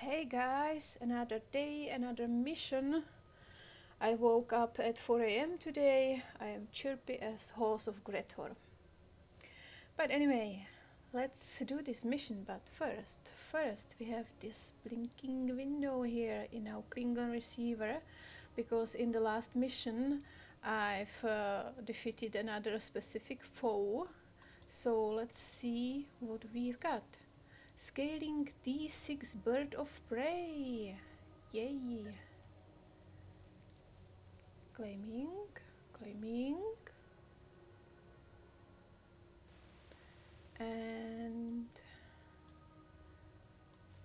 Hey guys, another day, another mission. I woke up at 4 a.m. today. I am chirpy as horse of Gretor. But anyway, let's do this mission. But first we have this blinking window here in our Klingon receiver, because in the last mission I've defeated another specific foe. So let's see what we've got. Scaling D6 bird of prey. Yay. Claiming. And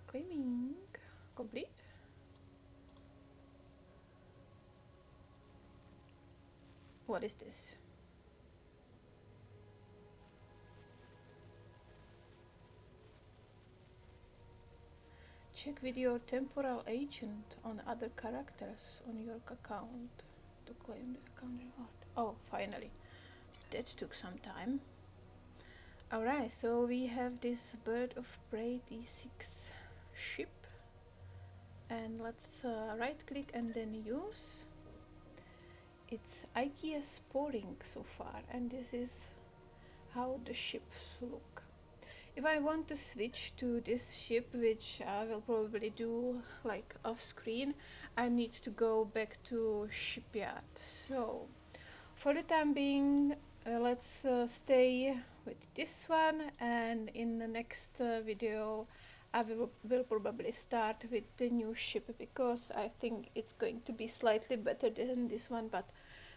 claiming. Complete. What is this? Check with your temporal agent on other characters on your account to claim the account reward. Oh, finally. That took some time. Alright, so we have this bird of prey D6 ship. And let's right click and then use. It's IKEA Sporing so far, and this is how the ships look. If I want to switch to this ship, which I will probably do like off screen, I need to go back to shipyard. So for the time being, let's stay with this one, and in the next video I will probably start with the new ship, because I think it's going to be slightly better than this one. But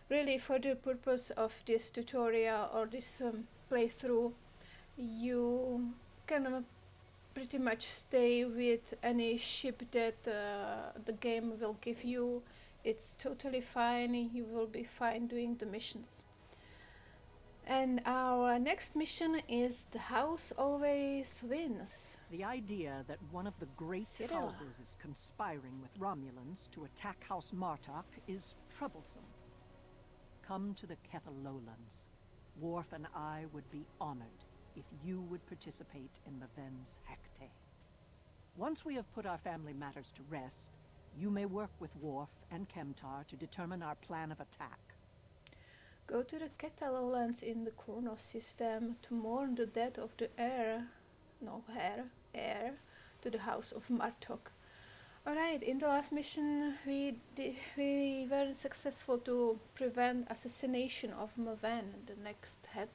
really, for the purpose of this tutorial or this playthrough, you can pretty much stay with any ship that the game will give you. It's totally fine, you will be fine doing the missions. And our next mission is The House Always Wins. The idea that one of the great Cyrilla. houses is conspiring with Romulans to attack House Martok is troublesome. Come to the Kethalolans. Worf and I would be honored if you would participate in Maven's Hecate. Once we have put our family matters to rest, you may work with Worf and Kemtar to determine our plan of attack. Go to the Kethalolans in the Kronos system to mourn the death of the heir to the House of Martok. Alright, in the last mission we were successful to prevent assassination of Maven, the next head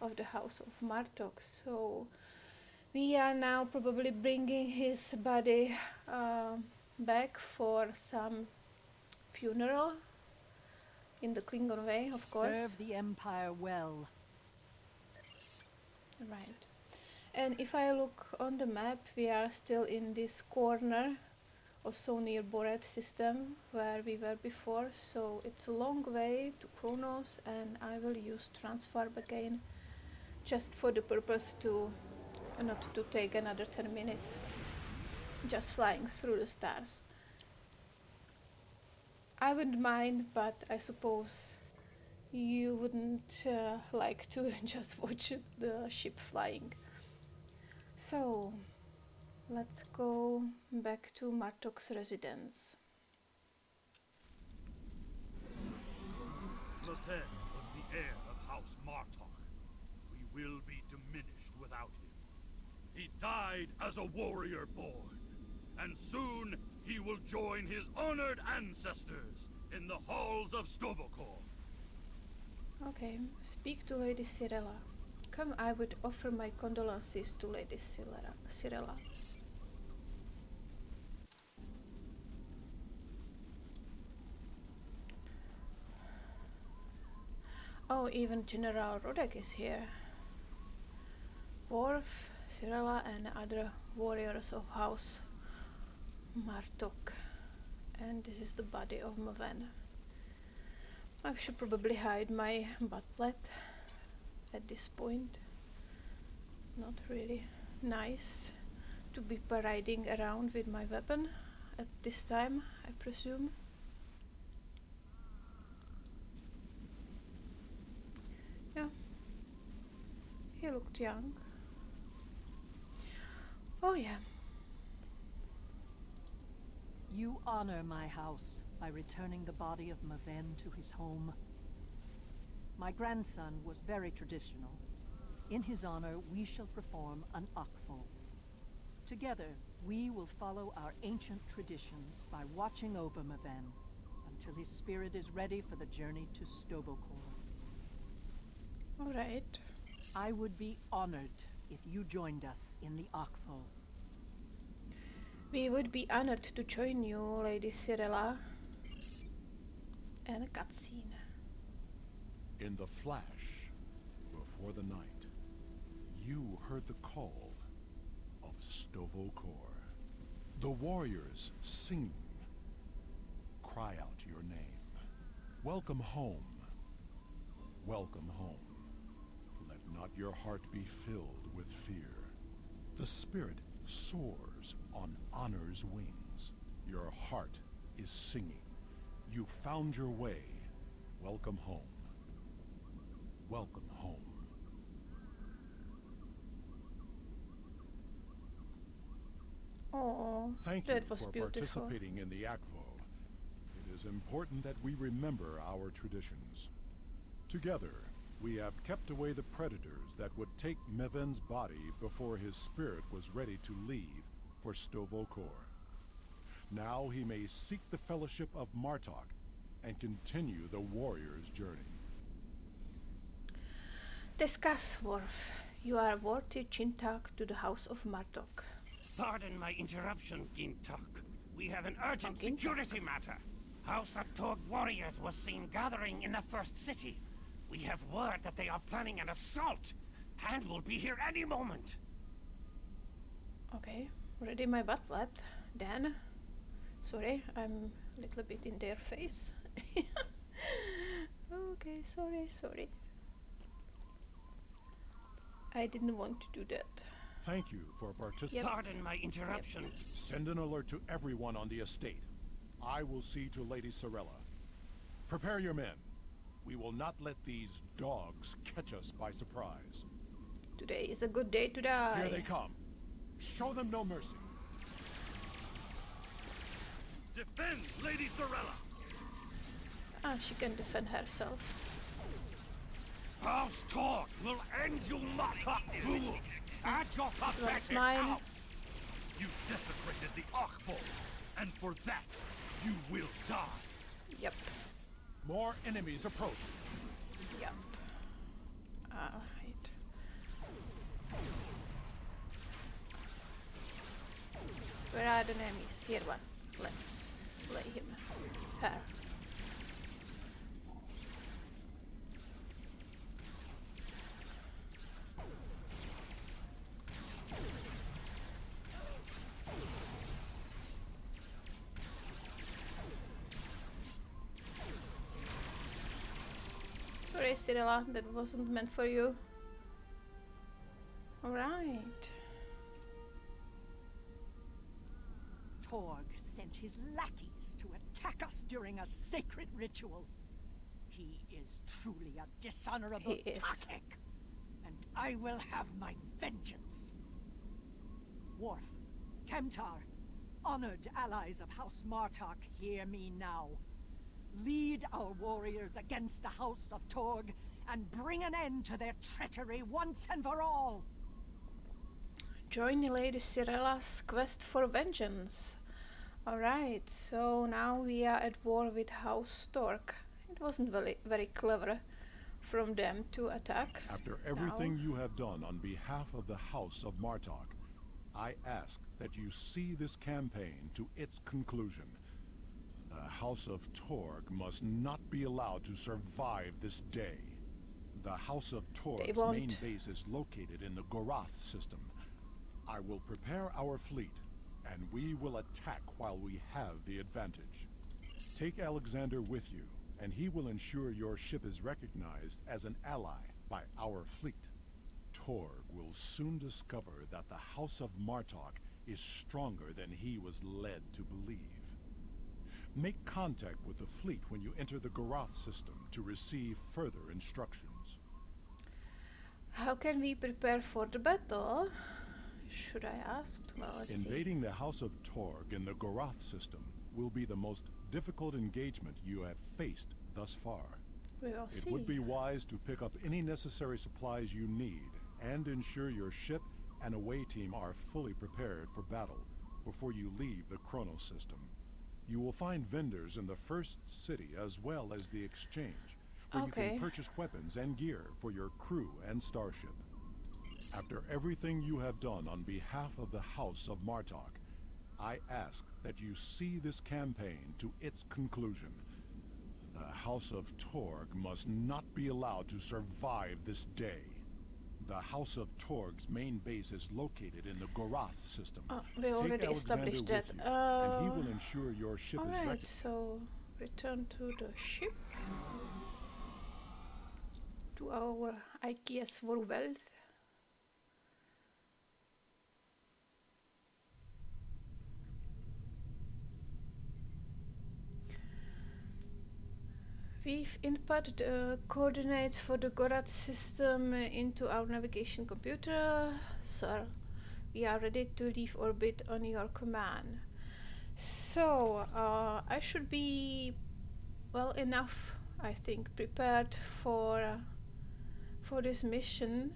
of the House of Martok. So we are now probably bringing his body back for some funeral in the Klingon way, of course. Serve the Empire well. Right. And if I look on the map, we are still in this corner, also near Boret system, where we were before. So it's a long way to Kronos, and I will use transfer again, just for the purpose to not to take another 10 minutes just flying through the stars. I wouldn't mind, but I suppose you wouldn't like to just watch the ship flying. So let's go back to Martok's residence. Maven was the heir of House Martok. We will be diminished without him. He died as a warrior born, and soon he will join his honored ancestors in the halls of Stovokor. Okay, speak to Lady Cyrilla. Come, I would offer my condolences to Lady Cyrilla. Oh, even General Rodek is here. Worf, Cyrilla, and other warriors of House Martok. And this is the body of Maven. I should probably hide my butt plate at this point. Not really nice to be parading around with my weapon at this time, I presume. Yeah, he looked young. Oh yeah. you honor my house by returning the body of Maven to his home? My grandson was very traditional. In his honor, we shall perform an akvo. Together, we will follow our ancient traditions by watching over Maven until his spirit is ready for the journey to Stobokor. All right. I would be honored if you joined us in the akvo. We would be honored to join you, Lady Cyrilla. And a cutscene. In the flash, before the night, you heard the call of Stovokor. The warriors sing. Cry out your name. Welcome home. Welcome home. Let not your heart be filled with fear. The spirit soars on honor's wings. Your heart is singing. You found your way. Welcome home. Welcome home. Oh, Thank you that was for beautiful. participating in the Akvo. It is important that we remember our traditions. Together, we have kept away the predators that would take Meven's body before his spirit was ready to leave for Stovokor. Now he may seek the fellowship of Martok and continue the warrior's journey. Discuss, Worf. You are worthy Chintak to the House of Martok. Pardon my interruption, Gintok. We have an urgent Oh, Gintok. security matter. House of Tog warriors was seen gathering in the first city. We have word that they are planning an assault, and will be here any moment. Okay, ready my butt, lad. Dan. Sorry, I'm a little bit in their face. Okay, sorry. I didn't want to do that. Thank you for participating. Yep. Pardon my interruption. Send an alert to everyone on the estate. I will see to Lady Sorella. Prepare your men. We will not let these dogs catch us by surprise. Today is a good day to die. Here they come. Show them no mercy. Defend Lady Sorella! Ah, she can defend herself. House Tog will end you, Martok fool! At your one's pathetic mine. house! You desecrated the Akvo, and for that, you will die. Yep. More enemies approach. Yep. Alright. Where are the enemies? Here one. Let's slay him. Her. Sorry, Cyrilla, that wasn't meant for you. Alright. Torg sent his lackeys to attack us during a sacred ritual. He is truly a dishonorable He is. Takek, and I will have my vengeance. Worf, Kemtar, honored allies of House Martok, hear me now. Lead our warriors against the House of Torg and bring an end to their treachery once and for all. Join Lady Cyrilla's quest for vengeance. Alright, so now we are at war with House Torg. It wasn't very clever from them to attack. After everything you have done on behalf of the House of Martok, I ask that you see this campaign to its conclusion. The House of Torg must not be allowed to survive this day. The House of Torg's won't. main base is located in the Gorath system. I will prepare our fleet, and we will attack while we have the advantage. Take Alexander with you, and he will ensure your ship is recognized as an ally by our fleet. Torg will soon discover that the House of Martok is stronger than he was led to believe. Make contact with the fleet when you enter the Gorath system to receive further instructions. How can we prepare for the battle? Should I ask? Well, let's see. Invading the House of Torg in the Gorath system will be the most difficult engagement you have faced thus far. We will It see. would be wise to pick up any necessary supplies you need and ensure your ship and away team are fully prepared for battle before you leave the Chronos system. You will find vendors in the first city as well as the exchange, where you Okay. can purchase weapons and gear for your crew and starship. After everything you have done on behalf of the House of Martok, I ask that you see this campaign to its conclusion. The House of Torg must not be allowed to survive this day. The House of Torg's main base is located in the Gorath system. We Take already Alexander established with that. you, and he will ensure your ship is Alright, ready. so return to the ship. To our IKS Vorwelt. We've input the coordinates for the Gorath system into our navigation computer. Sir, we are ready to leave orbit on your command. So, I should be well enough, I think, prepared for this mission,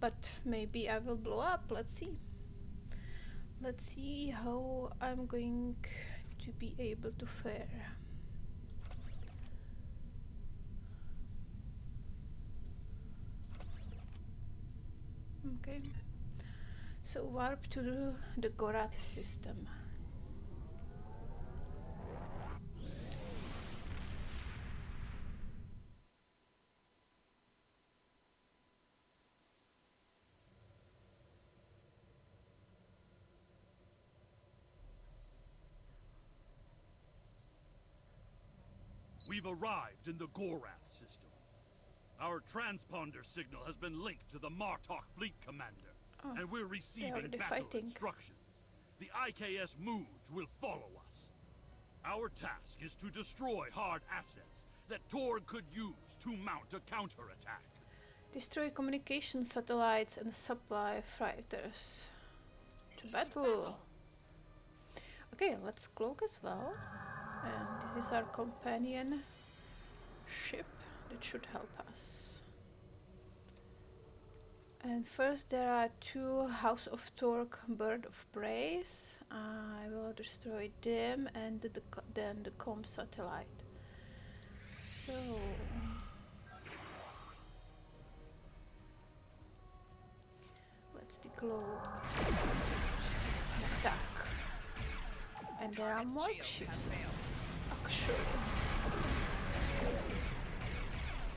but maybe I will blow up. Let's see. Let's see how I'm going to be able to fare. Okay. So warp to the Gorath system. We've arrived in the Gorath system. Our transponder signal has been linked to the Martok fleet commander, Oh, and we're receiving already battle fighting. instructions. The IKS Mooj will follow us. Our task is to destroy hard assets that Torg could use to mount a counterattack. Destroy communication satellites and supply freighters. To battle. Okay, let's cloak as well. And this is our companion ship that should help us. And first there are two House of Torg bird of preys. I will destroy them and then the com satellite. So let's decloak. Attack. And there are more ships. Actually.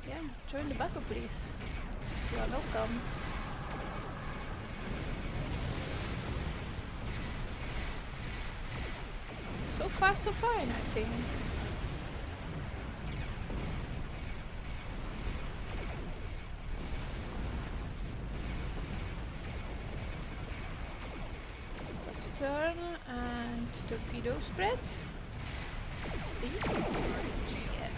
Yeah, join the battle please. You are welcome. So far so fine, I think. Let's turn and torpedo spread. Please. Yeah.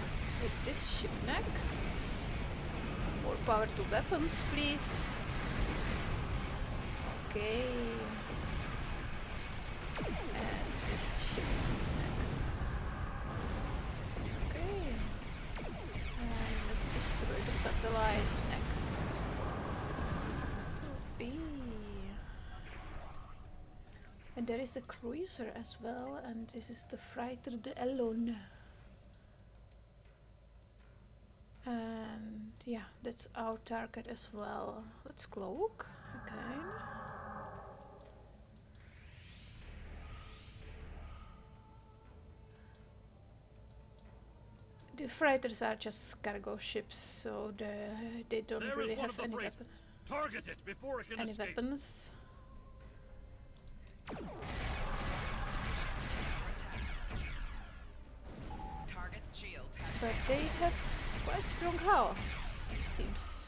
Let's hit this ship next. More power to weapons, please. Okay. And this ship next. Okay. And let's destroy the satellite next. B. And there is a cruiser as well, and this is the freighter de Elon. And yeah, that's our target as well. Let's cloak again. The freighters are just cargo ships, so they don't There is really one have of the any freighters. weapons. Target it before it can Any escape. weapons. Target's shield has But they have quite strong hull, it seems.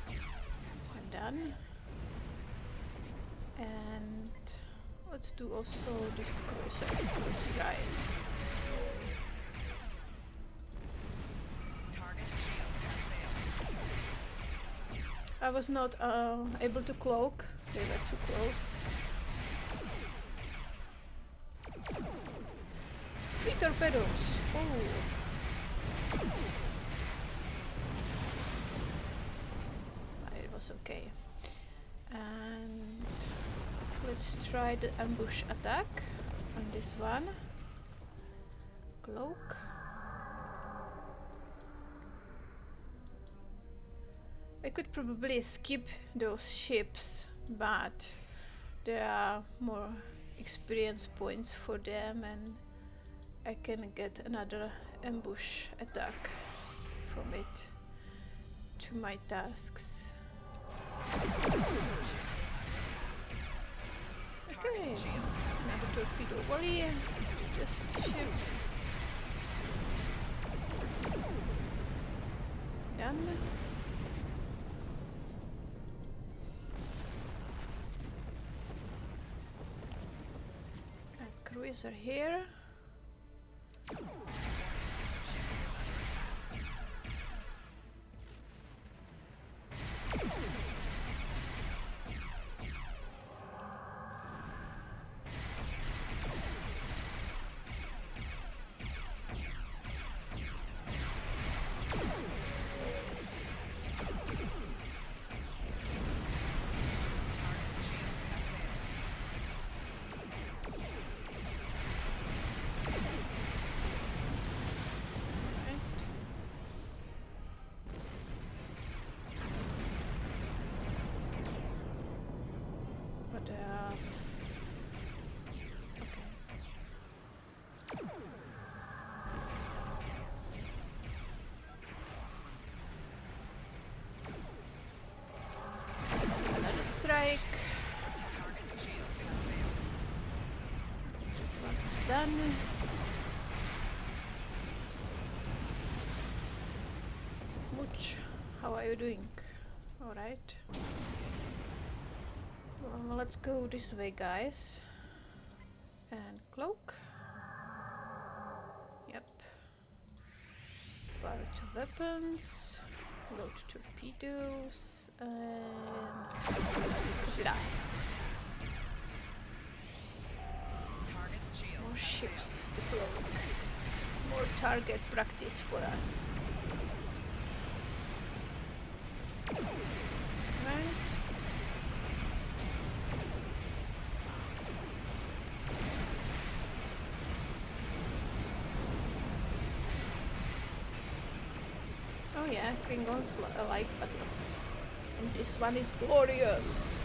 I'm done. And let's do also this cruiser. Let's try it. target's shield has failed. was not able to cloak. They were too close. 3 torpedoes. Oh. It was okay. And let's try the ambush attack on this one. Cloak. I could probably skip those ships, but there are more experience points for them and I can get another ambush attack from it to my tasks. Okay, another torpedo volley to this ship. Done. A cruiser here. Strike. That one is done. Much. How are you doing? All right. Well, let's go this way, guys. And cloak. Yep. Power to weapons. Load torpedoes and blah. More ships deployed. More target practice for us. Right. Oh yeah, Klingons like battles. And this one is glorious.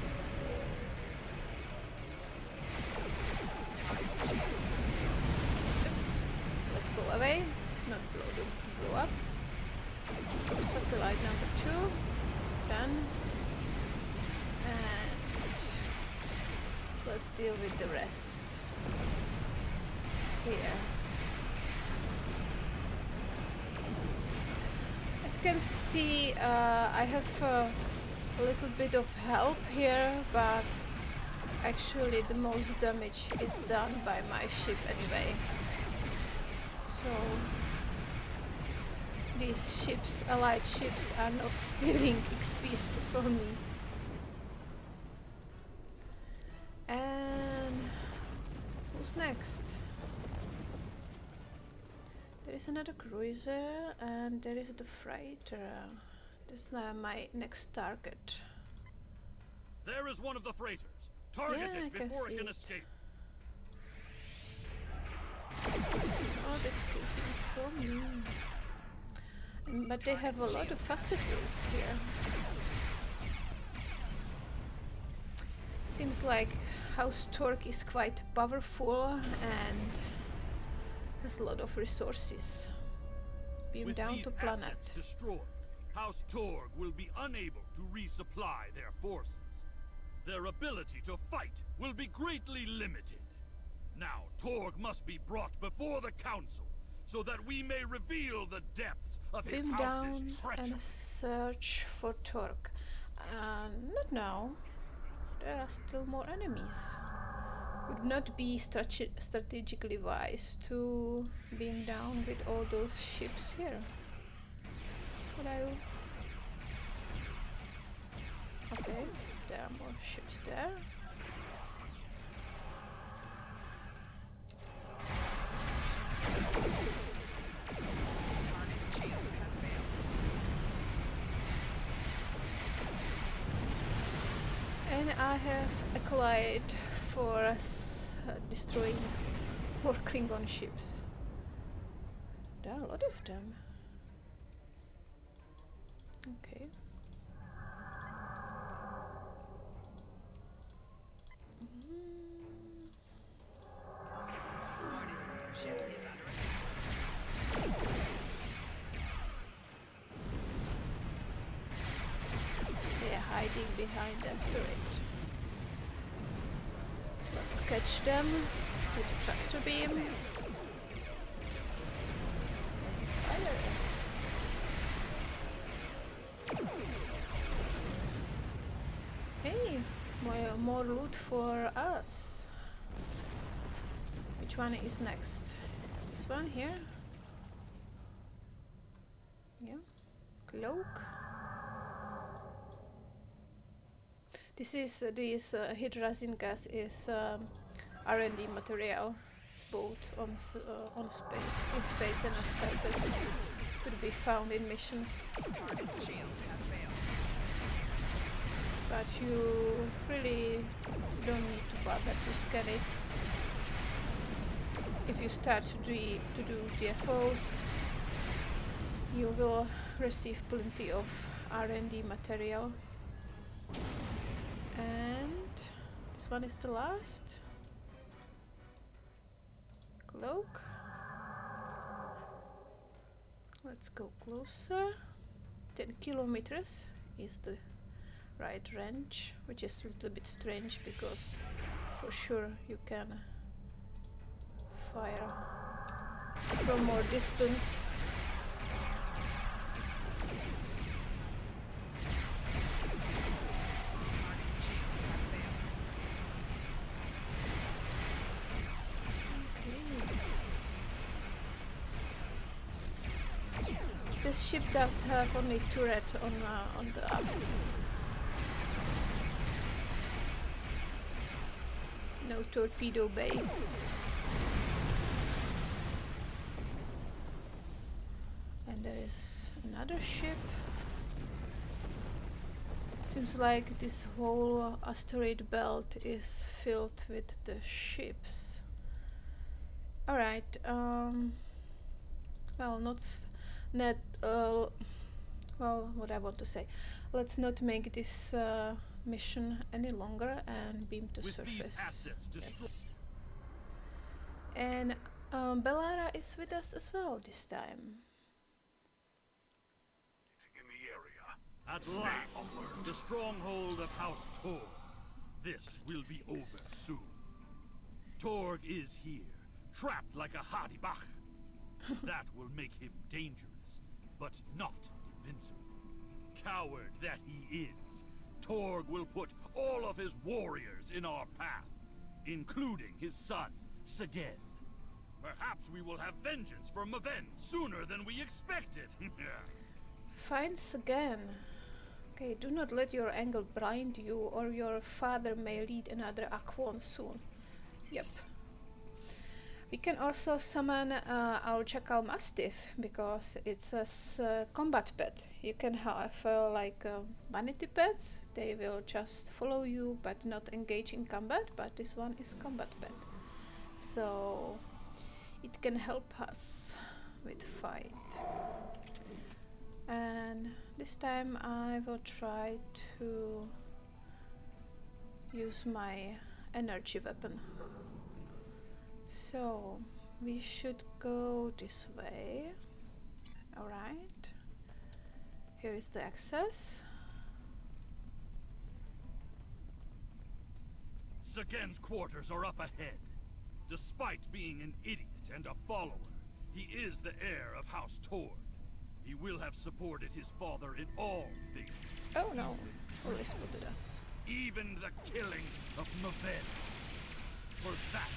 Oops. Let's go away. Not blow up. Satellite number 2. Done. And let's deal with the rest. Here. As you can see, I have a little bit of help here, but actually the most damage is done by my ship anyway. So these ships, allied ships, are not stealing XP for me. And who's next? There is another cruiser and there is the freighter. That's my next target. There is one of the freighters. Target Yeah, I it can before see it can it. escape. Oh, they're escaping from me. But they have a lot of facilities here. Seems like House Torque is quite powerful and has a lot of resources. Beam With down these to planet. assets destroyed, House Torg will be unable to resupply their forces. Their ability to fight will be greatly limited. Now, Torg must be brought before the Council, so that we may reveal the depths of his Beam down house's treachery. and search for Torque. Not now. There are still more enemies. Would not be strategically wise to beam down with all those ships here. Would I? Okay, there are more ships there. Target's shield has failed. And I have accolade for us destroying more Klingon ships. There are a lot of them. Okay. Warning. Ship is under attack. They are hiding behind the asteroid. Let's catch them with the tractor beam. And fire. Hey, more loot for us. Which one is next? This one here? Yeah. Cloak. This is hydrazine gas is R&D material. It's both on in space and on surface. Could be found in missions, Target's shield has failed. but you really don't need to bother to scan it. If you start to do DFOs, you will receive plenty of R&D material. And this one is the last. Cloak. Let's go closer. 10 kilometers is the right range, which is a little bit strange because for sure you can fire from more distance. This ship does have only turret on the aft. No torpedo base. And there is another ship. Seems like this whole asteroid belt is filled with the ships. Alright, well, well, what I want to say. Let's not make this mission any longer and beam to With surface. these assets destroyed. Yes. And Bellara is with us as well this time. In the area. At last, the stronghold of House Torg. This will be over soon. Torg is here, trapped like a Hadibach. That will make him dangerous, but not invincible. Coward that he is, Torg will put all of his warriors in our path, including his son, Sagen. Perhaps we will have vengeance for Maven sooner than we expected. Find Sagen. Okay, do not let your anger blind you, or your father may lead another Aquan soon. Yep. We can also summon our Chacal Mastiff, because it's a combat pet. You can have like vanity pets. They will just follow you but not engage in combat, but this one is combat pet. So it can help us with fight. And this time I will try to use my energy weapon. So we should go this way. Alright. Here is the access. Sagen's quarters are up ahead. Despite being an idiot and a follower, he is the heir of House Torg. He will have supported his father in all things. Oh no, already spotted us. Even the killing of Maven. For that,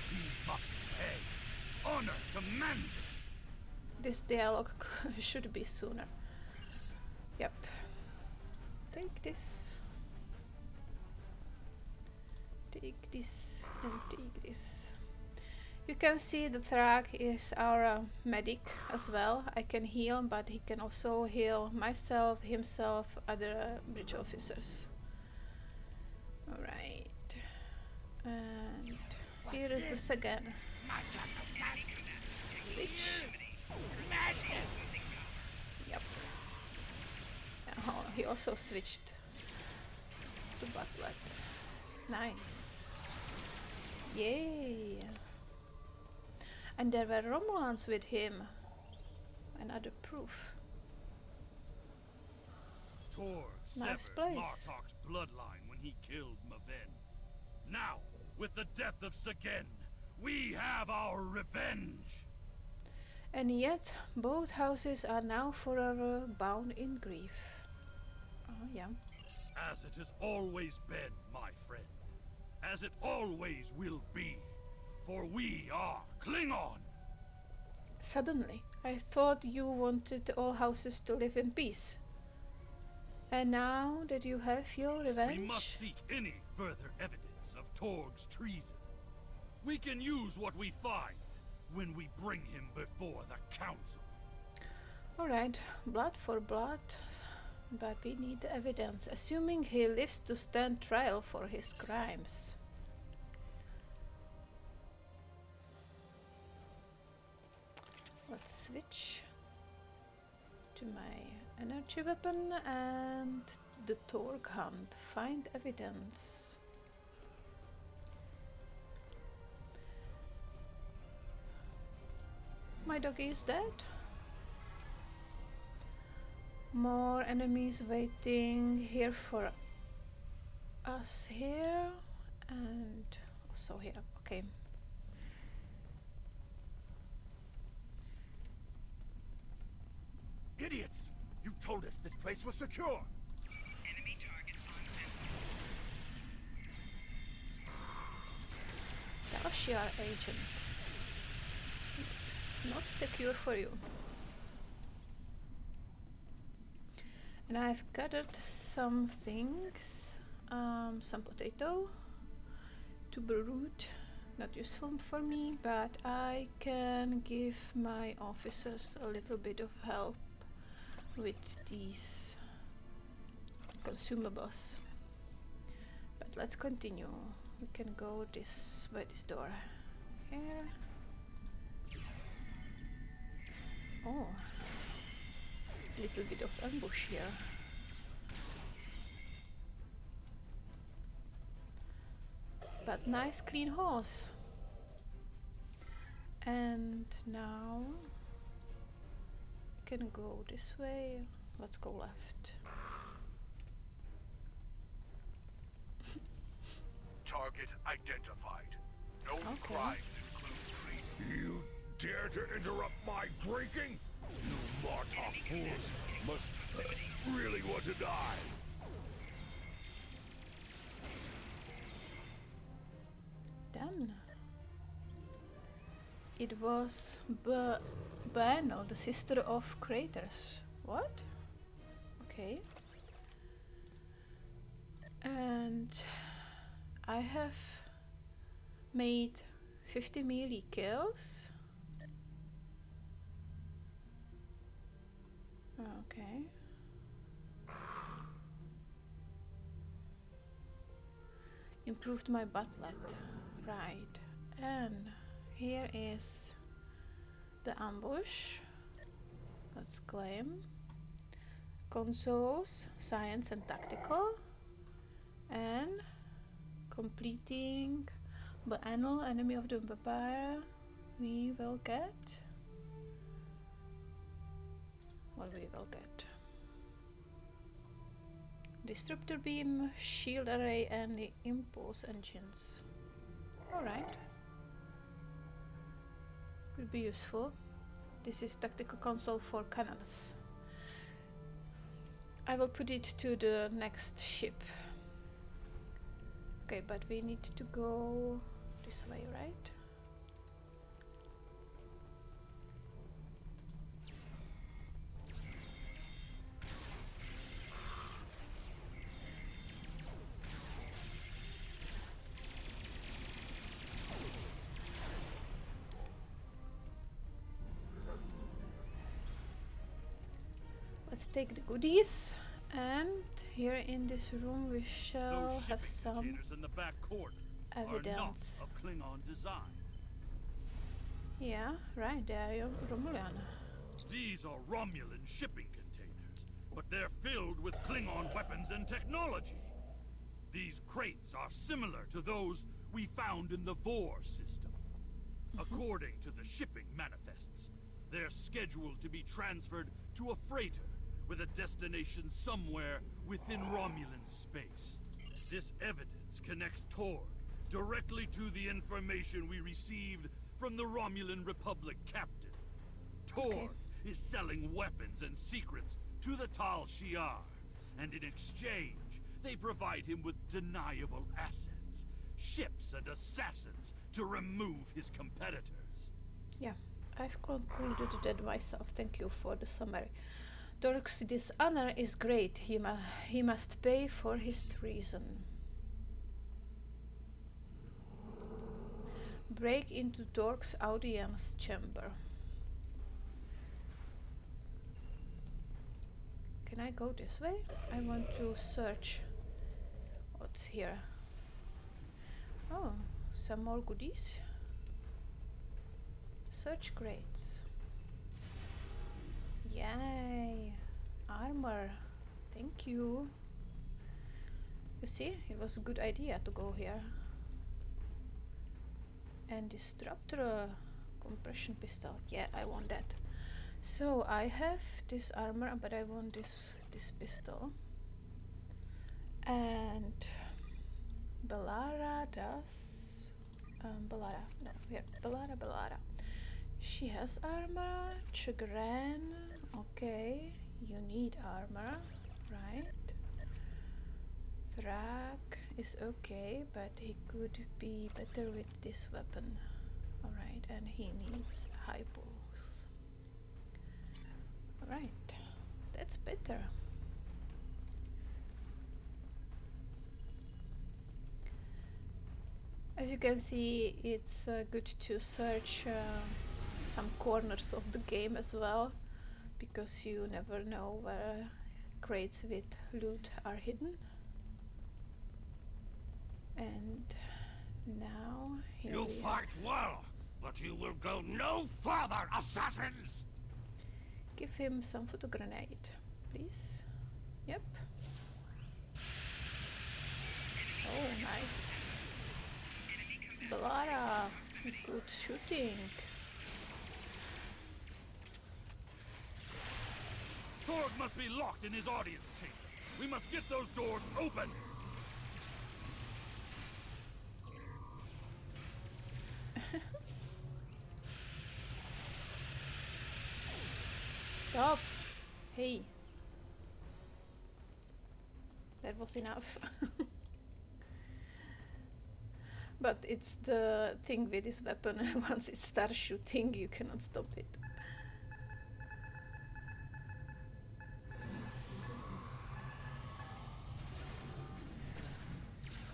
he must pay. Honor demands it. This dialogue should be sooner. Yep. Take this. take this and take this. You can see the Thrak is our medic as well. I can heal, but he can also heal myself, himself, other bridge officers. Alright. And here is the second. Switch. Yep. Oh, he also switched to Butlet. Nice. Yay. And there were Romulans with him. Another proof. Torg Nice severed place. Martok's bloodline when he killed Maven. Now, with the death of Sagen, we have our revenge. And yet, both houses are now forever bound in grief. Oh, yeah. As it has always been, my friend. As it always will be. For we are Klingon! Suddenly, I thought you wanted all houses to live in peace. And now that you have your revenge... We must seek any further evidence of Torg's treason. We can use what we find when we bring him before the council. Alright, blood for blood. But we need the evidence, assuming he lives to stand trial for his crimes. Let's switch to my energy weapon and the Torg hunt. Find evidence. My doggy is dead. More enemies waiting here for us here and also here. Okay. Idiots! You told us this place was secure! Enemy targets on sensor. Tashiar agent. Not secure for you. And I've gathered some things. Some potato. Tuber root. Not useful for me, but I can give my officers a little bit of help with these consumables. But let's continue. We can go this by this door. Here. Oh, little bit of ambush here. But nice clean horse. And now we can go this way. Let's go left. Target identified. No Okay. crimes include treason. You dare to interrupt my drinking? You Martok fools must really want to die. Then it was Banel, the sister of Kratos. What? Okay. And I have made 50 melee kills. Okay. Improved my butlet. Right. And here is the ambush. Let's claim. Consoles, science and tactical. And completing Banel, enemy of the vampire. We will get what we will get. Disruptor beam, shield array and the impulse engines. Alright. Could be useful. This is tactical console for cannons. I will put it to the next ship. Okay, but we need to go this way, right? Let's take the goodies, and here in this room we shall Those have shipping some containers in the back corner are not evidence. of Klingon design. Yeah, right, they are Romulan. These are Romulan shipping containers, but they're filled with Klingon weapons and technology. These crates are similar to those we found in the Vor system. According to the shipping manifests, they're scheduled to be transferred to a freighter with a destination somewhere within Romulan space. This evidence connects Torg directly to the information we received from the Romulan Republic captain. Torg is selling weapons and secrets to the Tal Shiar, and in exchange, they provide him with deniable assets, ships and assassins to remove his competitors. Yeah, I've concluded that myself. Thank you for the summary. Torg's dishonor is great. He must pay for his treason. Break into Torg's audience chamber. Can I go this way? I want to search what's here. Oh, some more goodies. Search crates. Yay! Armor. Thank you. You see, it was a good idea to go here. And disruptor compression pistol. Yeah, I want that. So I have this armor, but I want this pistol. And Bellara does. Bellara. No, here. Bellara. She has armor. Chagrin. Okay. You need armor, right? Thrak is okay, but he could be better with this weapon. Alright, and he needs high pulse. Alright, that's better. As you can see, it's good to search some corners of the game as well, because you never know where crates with loot are hidden. And now here You we fight well, but you will go no further, assassins! give him some photo grenade, please. Yep. Oh, nice. Bellara, good shooting. Torg must be locked in his audience chamber. We must get those doors open. Stop. Hey. That was enough. But it's the thing with this weapon, once it starts shooting, you cannot stop it.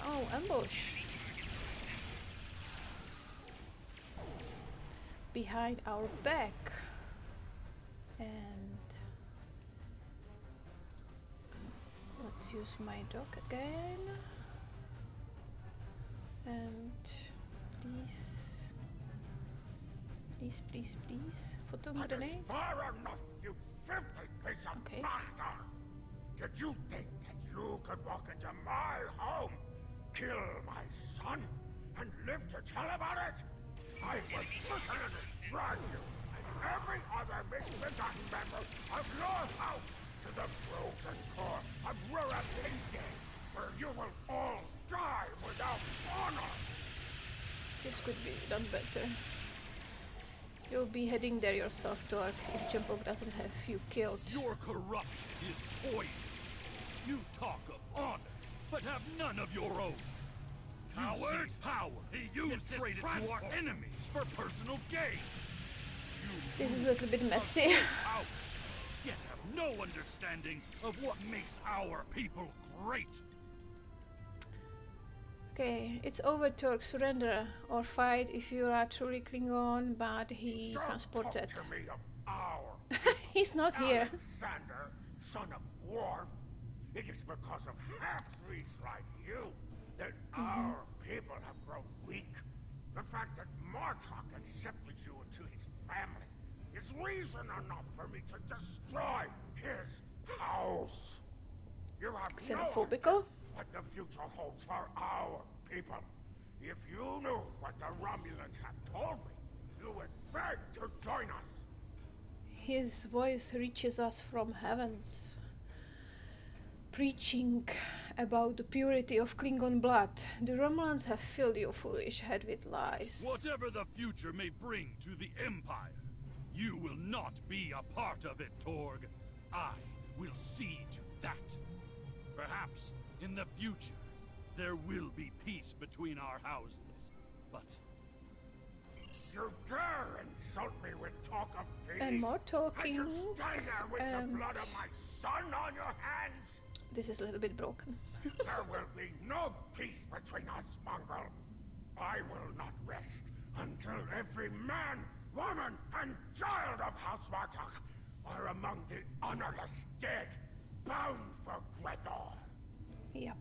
Oh, ambush. Behind our back. And let's use my dog again. And please, photo That is grenade. far enough, you filthy piece of Okay. bastard! Did you think that you could walk into my home, kill my son, and live to tell about it? I will personally drag you and every other misbegotten member of your house to the frozen core of Rurapinge, where you will all die without honor! This could be done better. You'll be heading there yourself, Torg, if Jumbo doesn't have you killed. Your corruption is poison. You talk of honor, but have none of your own. Coward! Power! You traded to our enemies for personal gain. You This is a little bit messy. great house, yet have no understanding of what makes our people great. Okay, it's over, Torg. Surrender or fight if you are truly Klingon, but he Don't transported. talk to me of our He's not here. Alexander son of Worf. It is because of half-breeds like you that our people have grown weak. The fact that Martok accepted you into his family is reason enough for me to destroy his house. You have no Xenophobical? idea what the future holds for our people. If you knew what the Romulans have told me, you would beg to join us. His voice reaches us from heavens, preaching about the purity of Klingon blood. The Romulans have filled your foolish head with lies. Whatever the future may bring to the Empire, you will not be a part of it, Torg. I will see to that. Perhaps in the future, there will be peace between our houses, but... You dare insult me with talk of peace? And more talking, As you stay there with and the blood of my son on your hands? this is a little bit broken. There will be no peace between us, Mongol. I will not rest until every man, woman, and child of House Martok are among the honorless dead, bound for Greathor. Yep.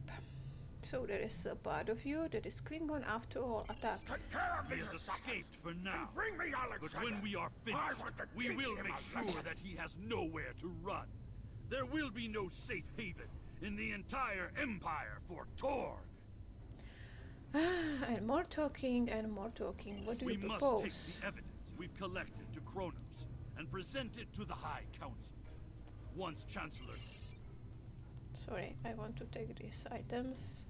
So there is a part of you that is Klingon after all. Attack. Take care of He these has assassins, escaped for and now. bring me Alexander. But when we are I finished, want to we teach will him make a sure lesson. that he has nowhere to run. There will be no safe haven in the entire Empire for Torg. And more talking and more talking. What do We you must propose? take the evidence we've collected to Kronos and present it to the High Council. Once Chancellor... Sorry, I want to take these items.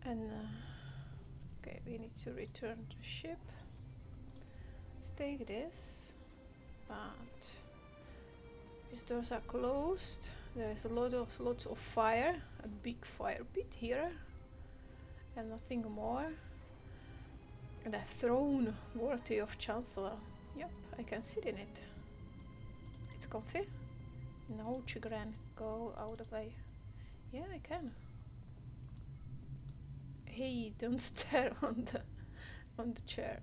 And okay, we need to return to ship. Let's take this. But these doors are closed. There is lots of fire. A big fire pit here. And nothing more. And a throne worthy of Chancellor. Yep, I can sit in it. It's comfy. No, Chigran, go out of the way. Yeah, I can. Hey, don't stare on the chair.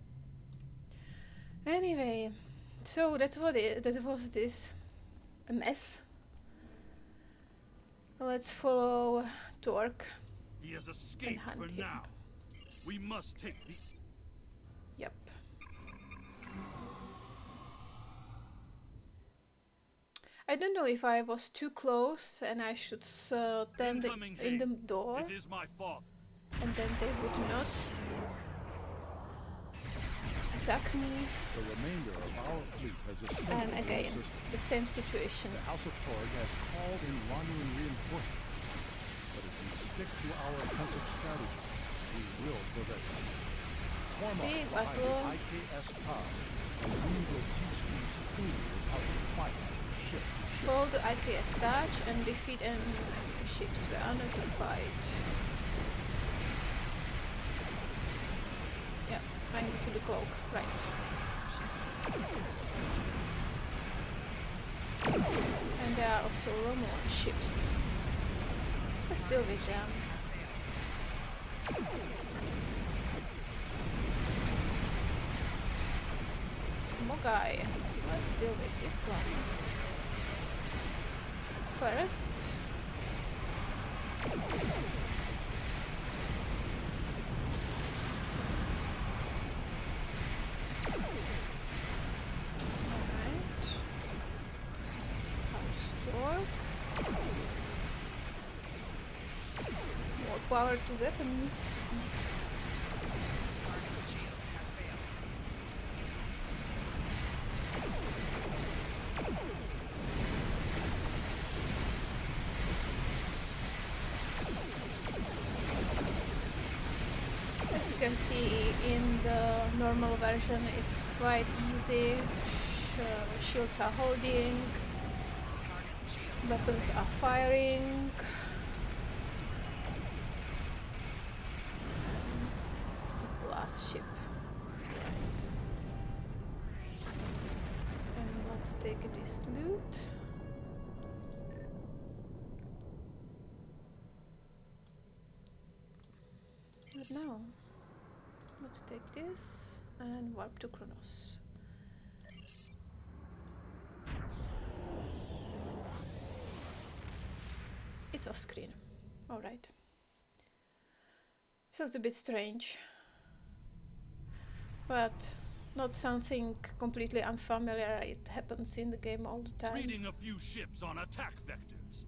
Anyway, so that was this. A mess. Let's follow Torque. He has escaped hunt for him. now. We must take the... Yep. I don't know if I was too close and I should stand Incoming in the hate. door It is my fault. and then they would not attack me. The remainder of our fleet has assembled And in again, the system. the same situation. The House of Torg has called in Romulan reinforcements, but if we stick to our offensive strategy, we will prevail. Form up Big behind battle. the IKS Tar, and we will teach these fools how to fight ship to ship. Follow the IKS touch and defeat enemy ships. We are not to fight. Yeah, I need to the cloak. Right. And there are also Romulan ships. Let's deal with them. Mogai. Let's deal with this one. First. Alright. House Torque. More power to weapons, please. As you can see in the normal version, it's quite easy. Shields are holding, weapons are firing. This is the last ship. Right. And let's take this loot. But now, let's take this and warp to Kronos. It's off screen. Alright. So it's a bit strange. But not something completely unfamiliar. It happens in the game all the time. Reading a few ships on attack vectors.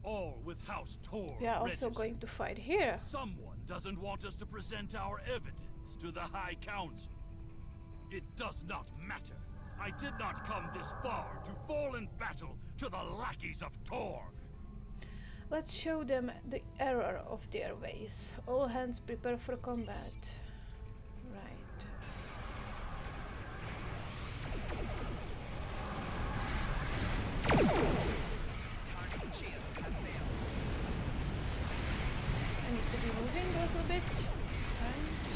All with House Tor We are also registered. going to fight here. Someone doesn't want us to present our evidence to the High Council. It does not matter. I did not come this far to fall in battle to the lackeys of Tor. Let's show them the error of their ways. All hands prepare for combat. Right. Target shield has failed. I need to be moving a little bit. Right.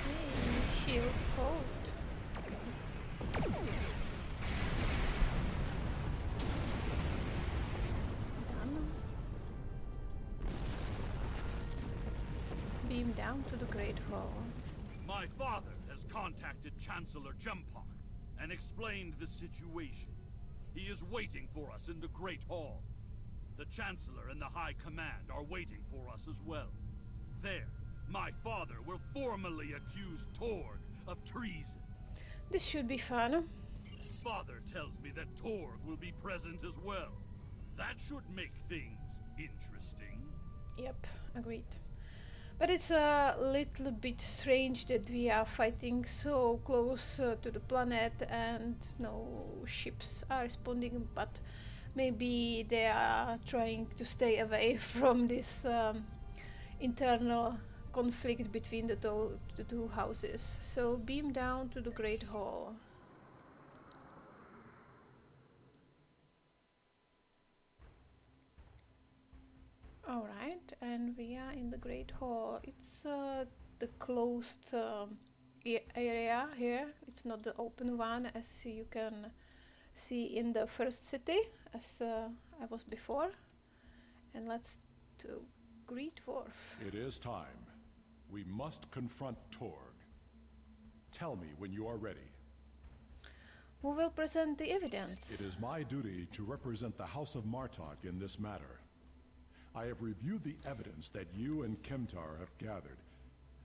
Hey, shields hold. Done. Beam down to the Great Hall. My father has contacted Chancellor Jempok and explained the situation. He is waiting for us in the Great Hall. The Chancellor and the High Command are waiting for us as well. There, my father will formally accuse Torg of treason. This should be fun. Father tells me that Torg will be present as well. That should make things interesting. Yep, agreed. But it's a little bit strange that we are fighting so close to the planet and no ships are responding, but maybe they are trying to stay away from this internal conflict between the two houses. So beam down to the Great Hall. Alright, and we are in the Great Hall. It's the closed area here. It's not the open one as you can see in the first city as I was before. And let's to Great Wharf. It is time. We must confront Torg. Tell me when you are ready. Who will present the evidence? It is my duty to represent the House of Martok in this matter. I have reviewed the evidence that you and Kemtar have gathered,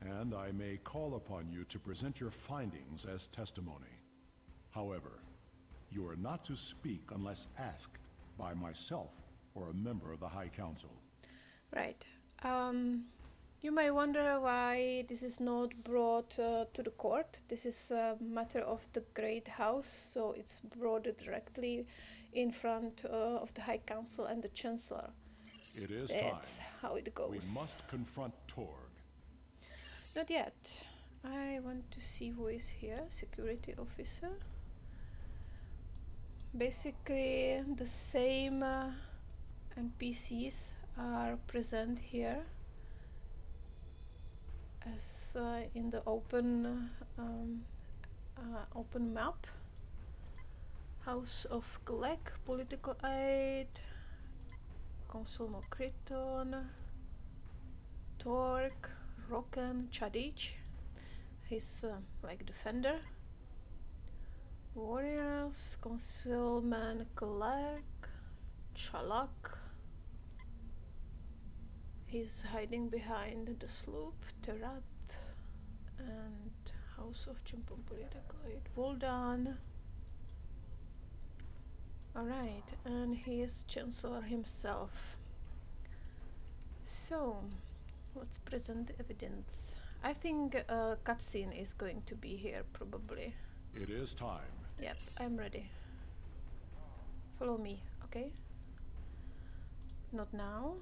and I may call upon you to present your findings as testimony. However, you are not to speak unless asked by myself or a member of the High Council. Right. You may wonder why this is not brought to the court. This is a matter of the Great House, so it's brought directly in front of the High Council and the Chancellor. It is That's time. how it goes. We must confront Torg. Not yet. I want to see who is here. Security officer. Basically, the same NPCs are present here as in the open map. House of Glek, political aid. Consul Mokriton, Torg, Roken, Chadich. He's like defender. Warriors, Consulman Glek, Chalak. He's hiding behind the sloop, Terat, and House of Chimpon political aid, Voldan. Alright, and he is Chancellor himself. So, let's present the evidence. I think a cutscene is going to be here, probably. It is time. Yep, I'm ready. Follow me, okay? Not now.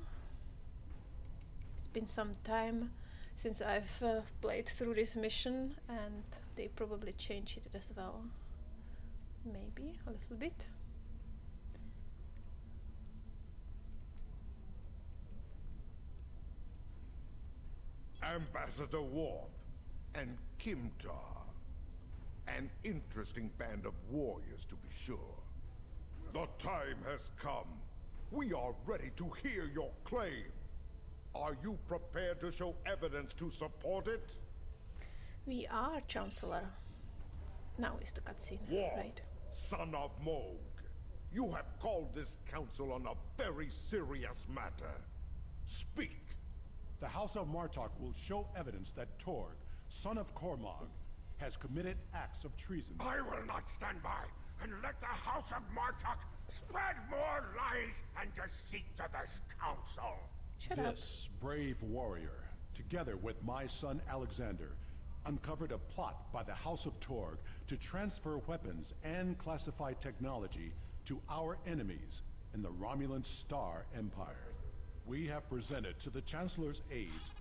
It's been some time since I've played through this mission, and they probably changed it as well. Maybe a little bit. Ambassador Warp and Kimtar. An interesting band of warriors, to be sure. The time has come. We are ready to hear your claim. Are you prepared to show evidence to support it? We are, Chancellor. Now is the cutscene, War, right? son of Moog. You have called this council on a very serious matter. Speak. The House of Martok will show evidence that Torg, son of Cormog, has committed acts of treason. I will not stand by and let the House of Martok spread more lies and deceit to this council. Shut up. This brave warrior, together with my son Alexander, uncovered a plot by the House of Torg to transfer weapons and classified technology to our enemies in the Romulan Star Empire. We have presented to the Chancellor's aides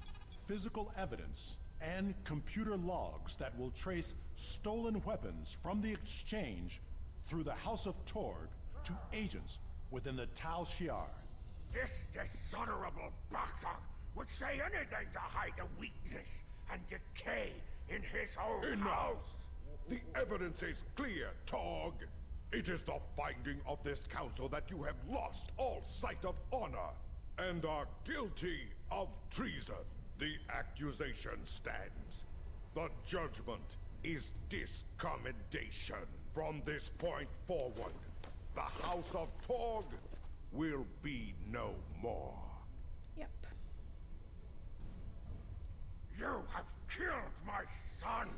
physical evidence and computer logs that will trace stolen weapons from the exchange through the House of Torg to agents within the Tal Shiar. This dishonorable bastard would say anything to hide the weakness and decay in his own house. The evidence is clear, Tog. It is the finding of this council that you have lost all sight of honor and are guilty of treason. The accusation stands. The judgment is discommendation. From this point forward, the House of Torg will be no more. Yep. You have killed my son!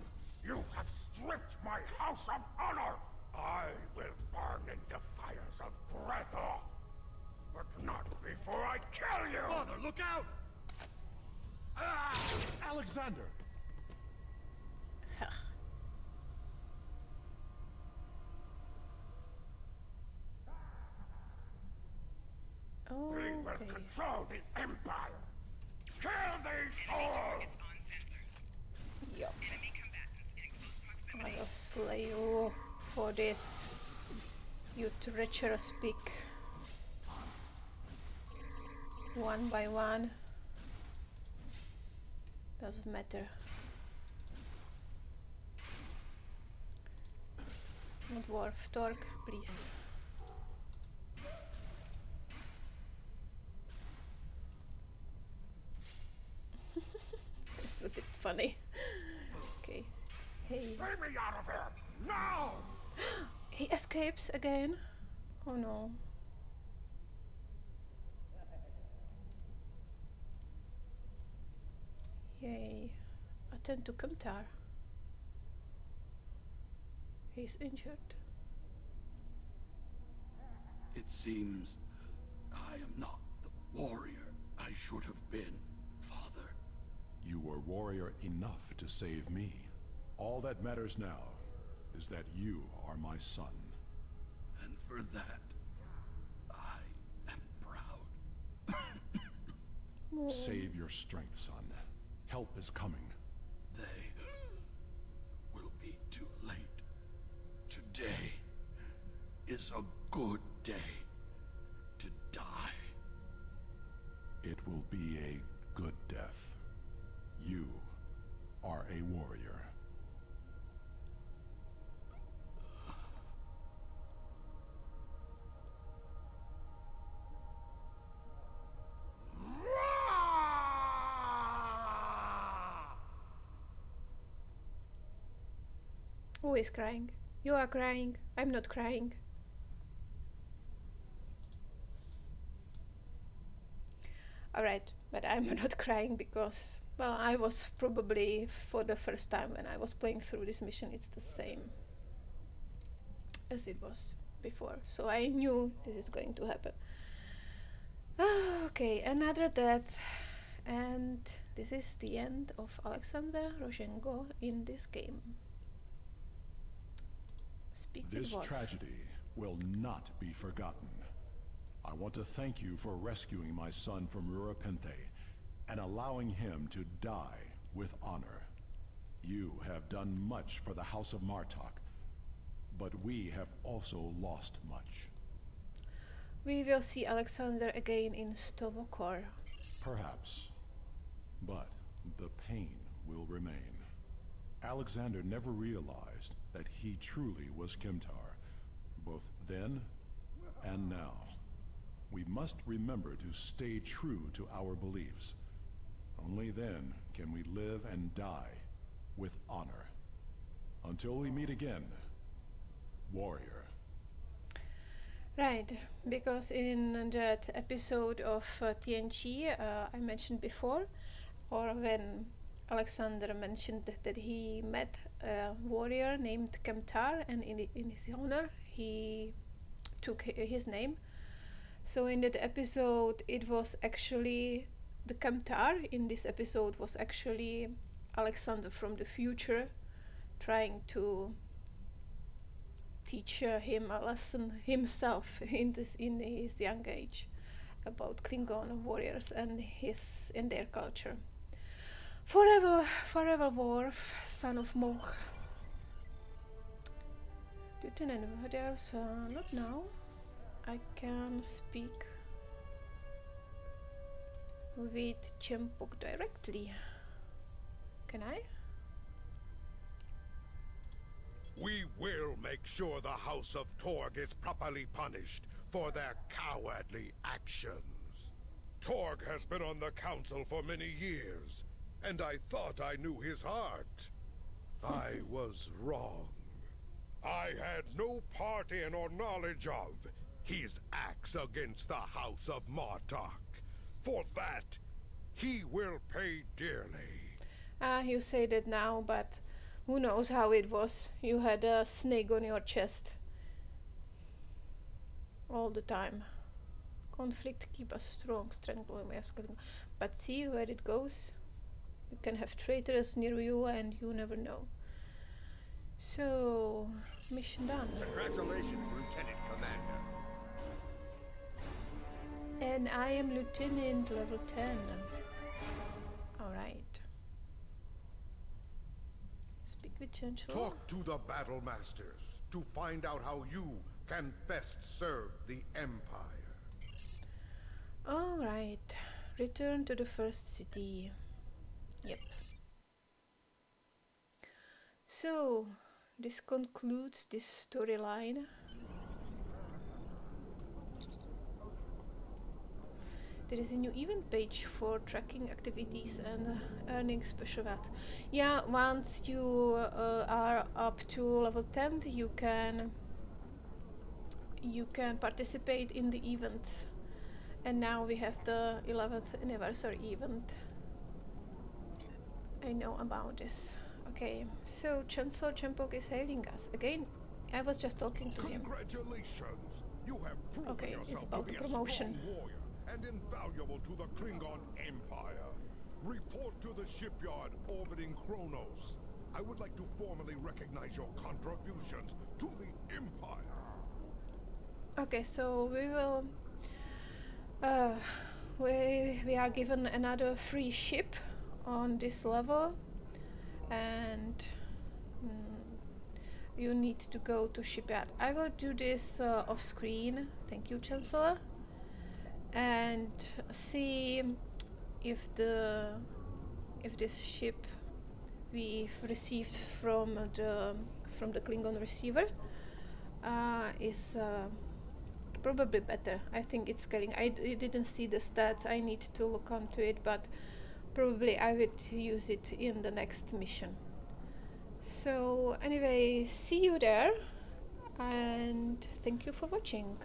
You have stripped my house of honor! I will burn in the fires of Breathor! But not before I kill you! Father, look out! Alexander! We will Okay. control the Empire! Kill these fools! Yep. I will slay you for this, you treacherous pig. One by one. Doesn't matter. Not dwarf, Torg, please. This is a bit funny. Okay. Hey. Bring me out of here! Now! He escapes again. Oh no. Yay. Attend to Kumtar. He's injured. It seems I am not the warrior I should have been, Father. You were warrior enough to save me. All that matters now is that you are my son. And for that, I am proud. Save your strength, son. Help is coming. They will be too late. Today is a good day to die. It will be a good death. You are a warrior. Who is crying? You are crying. I'm not crying. Alright, but I'm not crying because, well, I was probably, for the first time when I was playing through this mission, it's the same as it was before. So I knew this is going to happen. Okay, another death. And this is the end of Alexander Rozhenko in this game. Speak This dwarf. tragedy will not be forgotten. I want to thank you for rescuing my son from Rurapente and allowing him to die with honor. You have done much for the House of Martok, but we have also lost much. We will see Alexander again in Stovokor. Perhaps, but the pain will remain. Alexander never realized that he truly was Kimtar, both then and now. We must remember to stay true to our beliefs. Only then can we live and die with honor. Until we meet again, warrior. Right, because in that episode of TNG I mentioned before, or when Alexander mentioned that he met a warrior named Kemtar, and in his honor he took his name. So in that episode it was actually the Kemtar in this episode was actually Alexander from the future trying to teach him a lesson himself in his young age about Klingon warriors and their culture. Forever Worf, son of Moch. Lieutenant, there's not now. I can speak with Chempok directly. Can I? We will make sure the House of Torg is properly punished for their cowardly actions. Torg has been on the Council for many years, and I thought I knew his heart. I was wrong. I had no part in or knowledge of his acts against the House of Martok. For that, he will pay dearly. You say that now, but who knows how it was? You had a snake on your chest all the time. Conflict keep us strong, strength will masculine. But see where it goes. You can have traitors near you and you never know. So, mission done. Congratulations, Lieutenant Commander. And I am Lieutenant level 10. Alright. Speak with Chancellor. Talk to the Battle Masters to find out how you can best serve the Empire. Alright. Return to the first city. Yep. So, this concludes this storyline. There is a new event page for tracking activities and earning special ads. Yeah, once you are up to level 10, you can participate in the events. And now we have the 11th anniversary event. I know about this. Okay, so Chancellor Chempok is hailing us. Again, I was just talking to him. Congratulations! You have proven Okay, it's yourself about to be the promotion. a strong warrior and invaluable to the Klingon Empire. Report to the shipyard orbiting Kronos. I would like to formally recognize your contributions to the Empire. Okay, so we will we are given another free ship on this level, and you need to go to shipyard. I will do this off screen. Thank you, Chancellor. And see if this ship we've received from the Klingon receiver is probably better. I think it's getting. I didn't see the stats. I need to look onto it, but probably I would use it in the next mission. So anyway, see you there, and thank you for watching.